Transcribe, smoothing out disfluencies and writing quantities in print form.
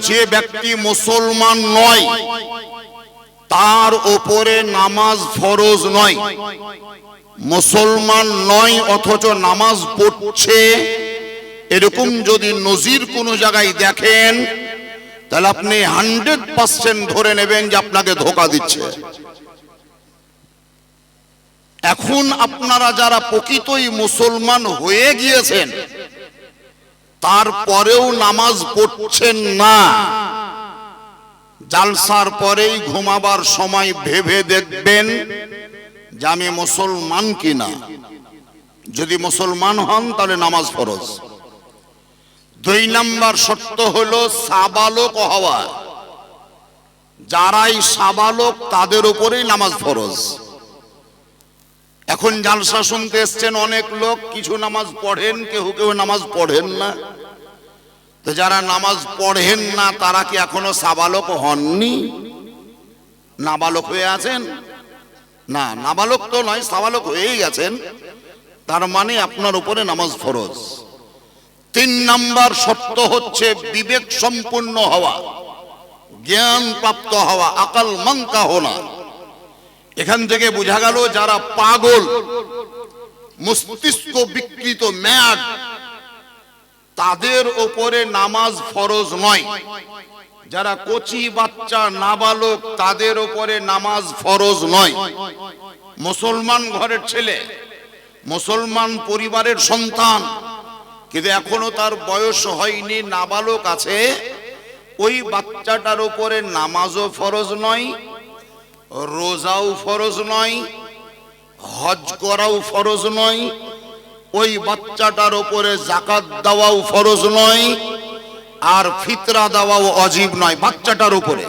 যে ব্যক্তি মুসলমান নয় তার উপরে নামাজ ফরজ নয়। মুসলমান নয় অথচ নামাজ পড়ছে, এরকম যদি নজির কোনো জায়গায় দেখেন তাহলে আপনি 100% ধরে নেবেন যে আপনাকে ধোঁকা দিচ্ছে। এখন আপনারা যারা প্রকৃতই মুসলমান হয়ে গিয়েছেন তারপরেও নামাজ পড়ছেন না, জালসার পরেই ঘুমাবার সময় ভেবে দেখবেন যে আমি মুসলমান কিনা। যদি মুসলমান হন তাহলে নামাজ ফরজ। 2 নম্বর শর্ত হলো সাবালক হওয়া। যারাই সাবালক তাদের উপরেই নামাজ ফরজ। এখন জালসা শুনতে এসছেন অনেক লোক, কিছু নামাজ পড়েন, কেউ কেউ নামাজ পড়েন না। তো যারা নামাজ পড়েন না তারা কি এখনো সাবালক হননি? নাবালক হয়ে আছেন? না, নাবালক তো নয়, সাবালক হয়েই গেছেন। তার মানে আপনার উপরে নামাজ ফরজ। 3 নম্বর শর্ত হচ্ছে বিবেক সম্পূর্ণ হওয়া, জ্ঞান প্রাপ্ত হওয়া, আকল মনকা হোনা। এখান থেকে বোঝা গেল যারা পাগল, মস্তিষ্ক বিকৃত, ম্যাড, তাদের উপরে নামাজ ফরজ নয়। যারা কচি বাচ্চা, নাবালক, তাদের উপরে নামাজ ফরজ নয়। মুসলমান ঘরের ছেলে, মুসলমান পরিবারের সন্তান, কিন্তু এখনো তার বয়স হয়নি, নাবালক আছে, ওই বাচ্চাটার উপরে নামাজও ফরজ নয়, রোজাও ফরজ নয়, হজ করাও ফরজ নয়, ওই বাচ্চাটার উপরে যাকাত দেওয়াও ফরজ নয়, আর ফিতরা দেওয়াও ওয়াজিব নয় বাচ্চাটার উপরে।